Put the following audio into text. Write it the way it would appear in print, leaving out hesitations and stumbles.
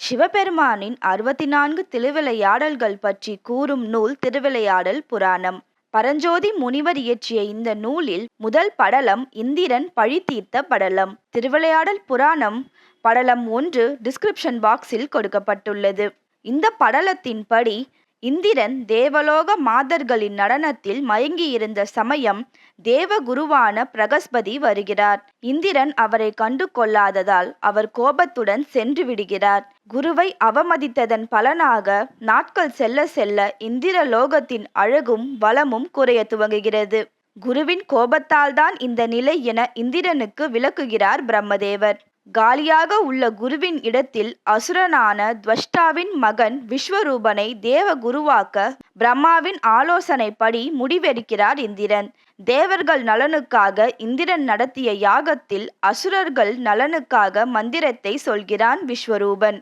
சிவபெருமானின் 64 திருவிளையாடல்கள் பற்றி கூறும் நூல் திருவிளையாடல் புராணம். பரஞ்சோதி முனிவர் இயற்றிய இந்த நூலில் முதல் படலம் இந்திரன் பழி தீர்த்த படலம். திருவிளையாடல் புராணம் படலம் 1 டிஸ்கிரிப்ஷன் பாக்ஸில் கொடுக்கப்பட்டுள்ளது. இந்த படலத்தின்படி இந்திரன் தேவலோக மாதர்களின் நடனத்தில் மயங்கியிருந்த சமயம் தேவகுருவான பிரகஸ்பதி வருகிறார். இந்திரன் அவரை கண்டு கொள்ளாததால் அவர் கோபத்துடன் சென்று விடுகிறார். குருவை அவமதித்ததன் பலனாக நாட்கள் செல்ல செல்ல இந்திரலோகத்தின் அழகும் வளமும் குறைய துவங்குகிறது. குருவின் கோபத்தால்தான் இந்த நிலை என இந்திரனுக்கு விளக்குகிறார் பிரம்மதேவர். காலியாக உள்ள குருவின் இடத்தில் அசுரனான துவஷ்டாவின் மகன் விஸ்வரூபனை தேவ குருவாக்க பிரம்மாவின் ஆலோசனைப்படி முடிவெடுக்கிறார் இந்திரன். தேவர்கள் நலனுக்காக இந்திரன் நடத்திய யாகத்தில் அசுரர்கள் நலனுக்காக மந்திரத்தை சொல்கிறான் விஸ்வரூபன்.